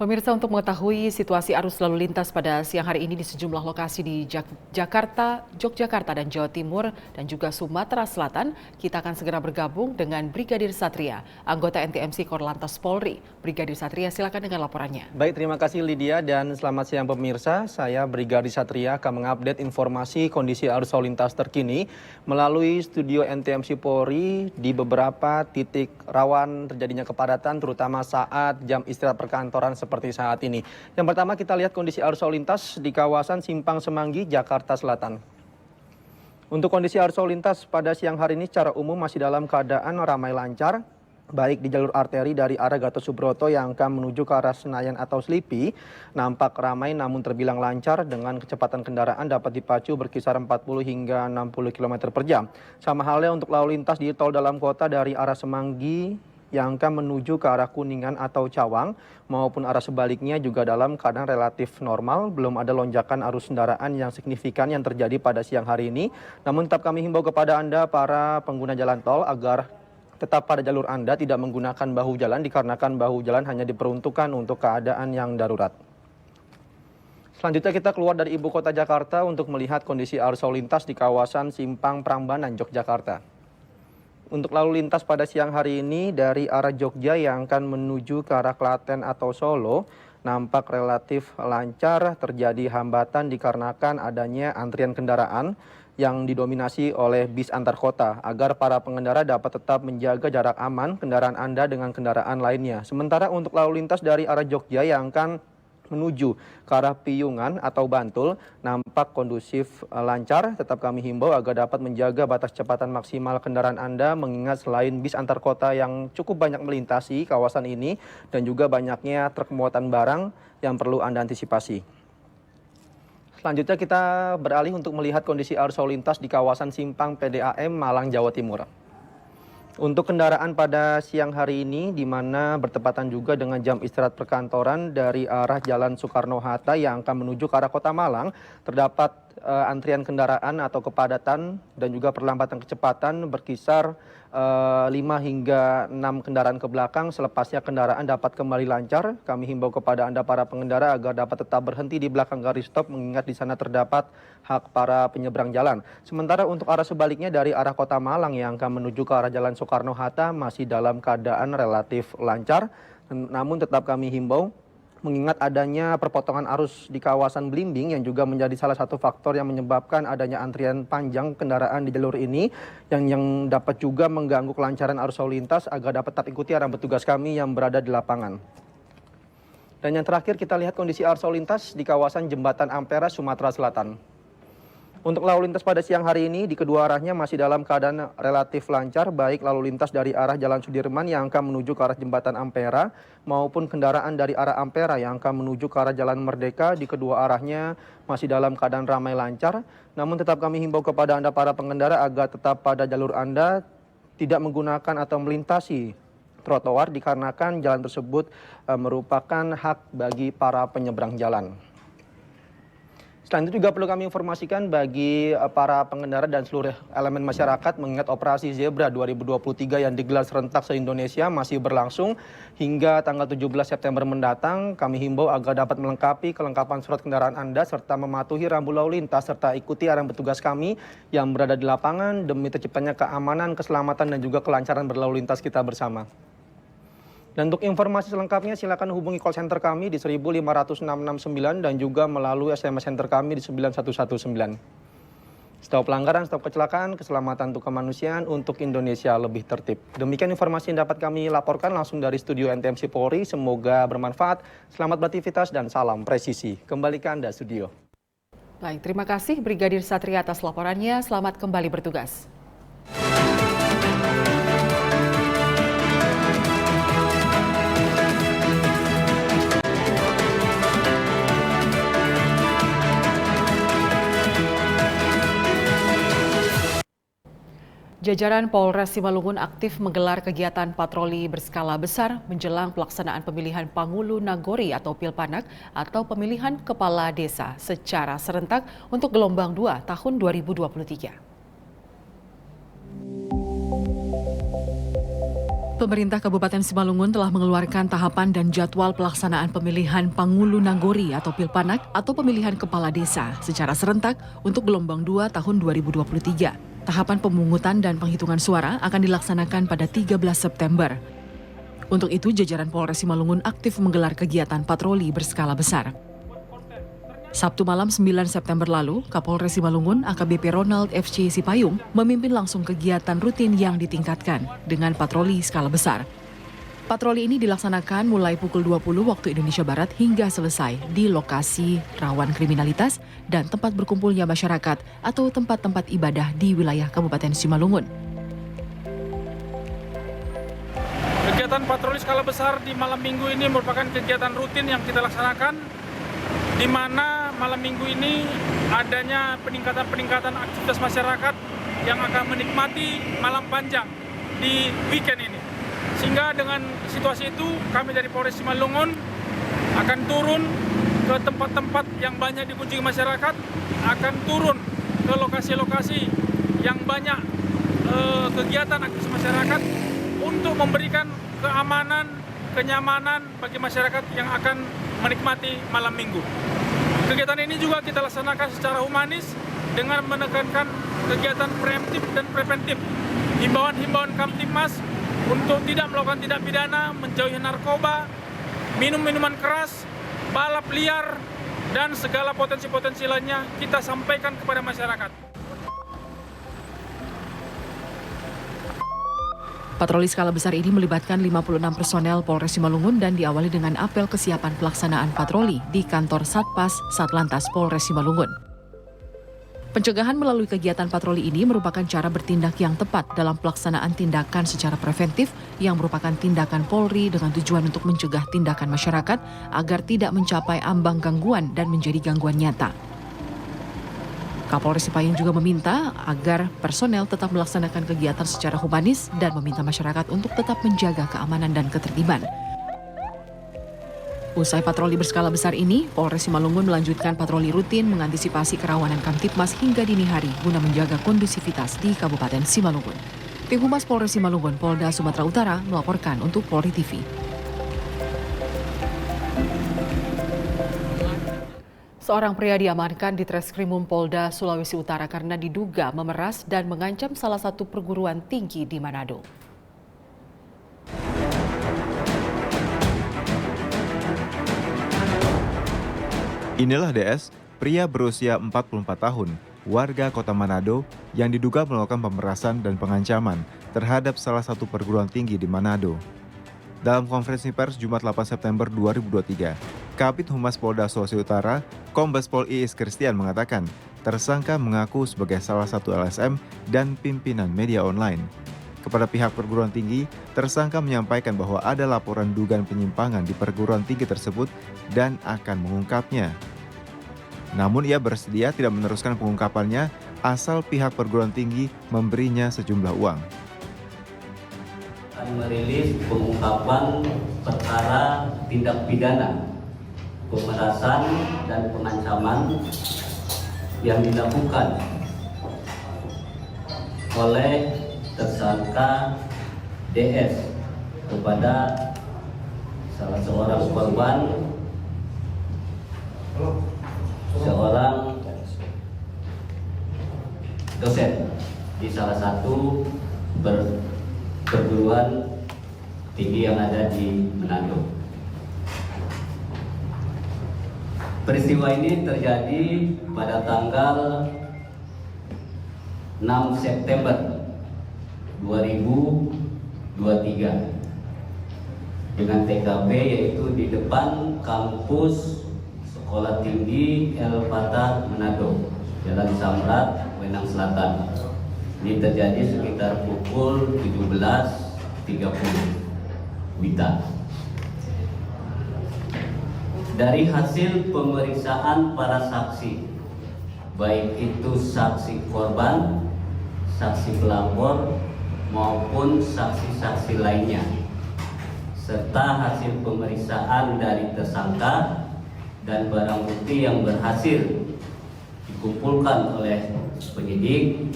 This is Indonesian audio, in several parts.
Pemirsa, untuk mengetahui situasi arus lalu lintas pada siang hari ini di sejumlah lokasi di Jakarta, Yogyakarta, dan Jawa Timur, dan juga Sumatera Selatan, kita akan segera bergabung dengan Brigadir Satria, anggota NTMC Korlantas Polri. Brigadir Satria, silakan dengan laporannya. Baik, terima kasih Lydia dan selamat siang pemirsa. Saya Brigadir Satria akan mengupdate informasi kondisi arus lalu lintas terkini melalui studio NTMC Polri di beberapa titik rawan terjadinya kepadatan, terutama saat jam istirahat perkantoran seperti saat ini. Yang pertama kita lihat kondisi arus lalu lintas di kawasan Simpang Semanggi, Jakarta Selatan. Untuk kondisi arus lalu lintas pada siang hari ini secara umum masih dalam keadaan ramai lancar, baik di jalur arteri dari arah Gatot Subroto yang akan menuju ke arah Senayan atau Slipi, nampak ramai namun terbilang lancar dengan kecepatan kendaraan dapat dipacu berkisar 40 hingga 60 km per jam. Sama halnya untuk lalu lintas di tol dalam kota dari arah Semanggi yang akan menuju ke arah Kuningan atau Cawang maupun arah sebaliknya juga dalam keadaan relatif normal, belum ada lonjakan arus kendaraan yang signifikan yang terjadi pada siang hari ini. Namun tetap kami himbau kepada Anda para pengguna jalan tol agar tetap pada jalur Anda, tidak menggunakan bahu jalan dikarenakan bahu jalan hanya diperuntukkan untuk keadaan yang darurat. Selanjutnya kita keluar dari ibu kota Jakarta untuk melihat kondisi arus lalu lintas di kawasan Simpang Prambanan, Yogyakarta. Untuk lalu lintas pada siang hari ini dari arah Jogja yang akan menuju ke arah Klaten atau Solo nampak relatif lancar, terjadi hambatan dikarenakan adanya antrian kendaraan yang didominasi oleh bis antar kota agar para pengendara dapat tetap menjaga jarak aman kendaraan Anda dengan kendaraan lainnya. Sementara untuk lalu lintas dari arah Jogja yang akan menuju ke arah Piyungan atau Bantul nampak kondusif lancar. Tetap kami himbau agar dapat menjaga batas kecepatan maksimal kendaraan Anda mengingat selain bis antar kota yang cukup banyak melintasi kawasan ini dan juga banyaknya truk muatan barang yang perlu Anda antisipasi. Selanjutnya kita beralih untuk melihat kondisi arus lalu lintas di kawasan Simpang PDAM Malang, Jawa Timur. Untuk kendaraan pada siang hari ini, di mana bertepatan juga dengan jam istirahat perkantoran dari arah Jalan Soekarno-Hatta yang akan menuju ke arah Kota Malang, terdapat antrian kendaraan atau kepadatan dan juga perlambatan kecepatan berkisar 5 hingga 6 kendaraan ke belakang. Selepasnya kendaraan dapat kembali lancar. Kami himbau kepada Anda para pengendara agar dapat tetap berhenti di belakang garis stop mengingat di sana terdapat hak para penyeberang jalan. Sementara untuk arah sebaliknya dari arah Kota Malang yang akan menuju ke arah Jalan Soekarno-Hatta masih dalam keadaan relatif lancar. Namun tetap kami himbau mengingat adanya perpotongan arus di kawasan Blimbing yang juga menjadi salah satu faktor yang menyebabkan adanya antrian panjang kendaraan di jalur ini yang dapat juga mengganggu kelancaran arus lalu lintas agar dapat tetap ikuti arahan petugas kami yang berada di lapangan. Dan yang terakhir kita lihat kondisi arus lalu lintas di kawasan Jembatan Ampera, Sumatera Selatan. Untuk lalu lintas pada siang hari ini di kedua arahnya masih dalam keadaan relatif lancar, baik lalu lintas dari arah Jalan Sudirman yang akan menuju ke arah Jembatan Ampera maupun kendaraan dari arah Ampera yang akan menuju ke arah Jalan Merdeka. Di kedua arahnya masih dalam keadaan ramai lancar. Namun tetap kami himbau kepada Anda para pengendara agar tetap pada jalur Anda, tidak menggunakan atau melintasi trotoar dikarenakan jalan tersebut merupakan hak bagi para penyeberang jalan. Selain itu juga perlu kami informasikan bagi para pengendara dan seluruh elemen masyarakat mengingat operasi Zebra 2023 yang digelar serentak se-Indonesia masih berlangsung hingga tanggal 17 September mendatang. Kami himbau agar dapat melengkapi kelengkapan surat kendaraan Anda serta mematuhi rambu lalu lintas serta ikuti arahan petugas kami yang berada di lapangan demi terciptanya keamanan, keselamatan dan juga kelancaran berlalu lintas kita bersama. Dan untuk informasi selengkapnya silakan hubungi call center kami di 15669 dan juga melalui SMS center kami di 9119. Stop pelanggaran, stop kecelakaan, keselamatan untuk kemanusiaan untuk Indonesia lebih tertib. Demikian informasi yang dapat kami laporkan langsung dari studio NTMC Polri. Semoga bermanfaat. Selamat beraktivitas dan salam presisi. Kembali ke Anda studio. Baik, terima kasih Brigadir Satria atas laporannya. Selamat kembali bertugas. Jajaran Polres Simalungun aktif menggelar kegiatan patroli berskala besar menjelang pelaksanaan pemilihan Pangulu Nagori atau Pilpanak atau pemilihan kepala desa secara serentak untuk gelombang 2 tahun 2023. Pemerintah Kabupaten Simalungun telah mengeluarkan tahapan dan jadwal pelaksanaan pemilihan Pangulu Nanggori atau Pilpanak atau pemilihan kepala desa secara serentak untuk gelombang 2 tahun 2023. Tahapan pemungutan dan penghitungan suara akan dilaksanakan pada 13 September. Untuk itu, jajaran Polres Simalungun aktif menggelar kegiatan patroli berskala besar. Sabtu malam 9 September lalu, Kapolres Simalungun AKBP Ronald FC Sipayung memimpin langsung kegiatan rutin yang ditingkatkan dengan patroli skala besar. Patroli ini dilaksanakan mulai pukul 20 waktu Indonesia Barat hingga selesai di lokasi rawan kriminalitas dan tempat berkumpulnya masyarakat atau tempat-tempat ibadah di wilayah Kabupaten Simalungun. Kegiatan patroli skala besar di malam minggu ini merupakan kegiatan rutin yang kita laksanakan, di mana malam minggu ini adanya peningkatan aktivitas masyarakat yang akan menikmati malam panjang di weekend ini. Sehingga dengan situasi itu, kami dari Polres Simalungun akan turun ke tempat-tempat yang banyak dikunjungi masyarakat, akan turun ke lokasi-lokasi yang banyak kegiatan aktivitas masyarakat untuk memberikan keamanan, kenyamanan bagi masyarakat yang akan menikmati malam minggu. Kegiatan ini juga kita laksanakan secara humanis dengan menekankan kegiatan preemptif dan preventif. Himbauan-himbauan Kamtibmas untuk tidak melakukan tindak pidana, menjauhi narkoba, minum minuman keras, balap liar, dan segala potensi-potensi lainnya kita sampaikan kepada masyarakat. Patroli skala besar ini melibatkan 56 personel Polres Simalungun dan diawali dengan apel kesiapan pelaksanaan patroli di kantor Satpas Satlantas Polres Simalungun. Pencegahan melalui kegiatan patroli ini merupakan cara bertindak yang tepat dalam pelaksanaan tindakan secara preventif yang merupakan tindakan Polri dengan tujuan untuk mencegah tindakan masyarakat agar tidak mencapai ambang gangguan dan menjadi gangguan nyata. Kapolres Sipayung juga meminta agar personel tetap melaksanakan kegiatan secara humanis dan meminta masyarakat untuk tetap menjaga keamanan dan ketertiban. Usai patroli berskala besar ini, Polres Simalungun melanjutkan patroli rutin mengantisipasi kerawanan Kamtibmas hingga dini hari guna menjaga kondusivitas di Kabupaten Simalungun. Tim Humas Polres Simalungun, Polda Sumatera Utara melaporkan untuk Polri TV. Seorang pria diamankan di Treskrimum Polda Sulawesi Utara karena diduga memeras dan mengancam salah satu perguruan tinggi di Manado. Inilah DS, pria berusia 44 tahun, warga kota Manado yang diduga melakukan pemerasan dan pengancaman terhadap salah satu perguruan tinggi di Manado. Dalam konferensi pers Jumat 8 September 2023, Kabid Humas Polda Sulawesi Utara, Kombes Pol Iis Christian mengatakan, tersangka mengaku sebagai salah satu LSM dan pimpinan media online. Kepada pihak perguruan tinggi, tersangka menyampaikan bahwa ada laporan dugaan penyimpangan di perguruan tinggi tersebut dan akan mengungkapnya. Namun ia bersedia tidak meneruskan pengungkapannya asal pihak perguruan tinggi memberinya sejumlah uang. Merilis pengungkapan perkara tindak pidana pemerasan dan pengancaman yang dilakukan oleh tersangka DS kepada salah seorang korban, seorang dosen di salah satu perguruan tinggi yang ada di Manado. Peristiwa ini terjadi pada tanggal 6 September 2023 dengan TKP yaitu di depan kampus Sekolah Tinggi El Fatah Manado, Jalan Samrat, Wenang Selatan. Ini terjadi sekitar pukul 17.30 WITA. Dari hasil pemeriksaan para saksi, baik itu saksi korban, saksi pelapor, maupun saksi-saksi lainnya, serta hasil pemeriksaan dari tersangka dan barang bukti yang berhasil dikumpulkan oleh penyidik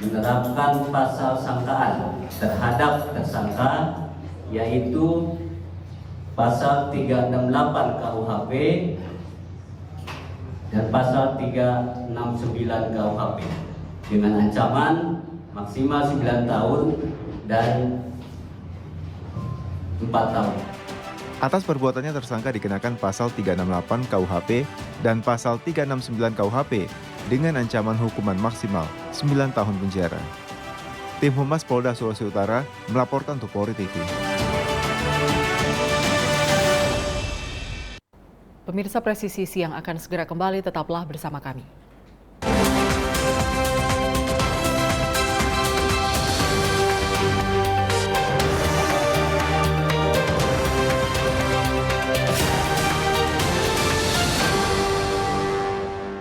menerapkan pasal sangkaan terhadap tersangka, yaitu pasal 368 KUHP dan pasal 369 KUHP dengan ancaman maksimal 9 tahun dan 4 tahun. Atas perbuatannya tersangka dikenakan pasal 368 KUHP dan pasal 369 KUHP dengan ancaman hukuman maksimal 9 tahun penjara. Tim Humas Polda Sulawesi Utara melaporkan untuk Polri TV. Pemirsa Presisi Siang akan segera kembali, tetaplah bersama kami.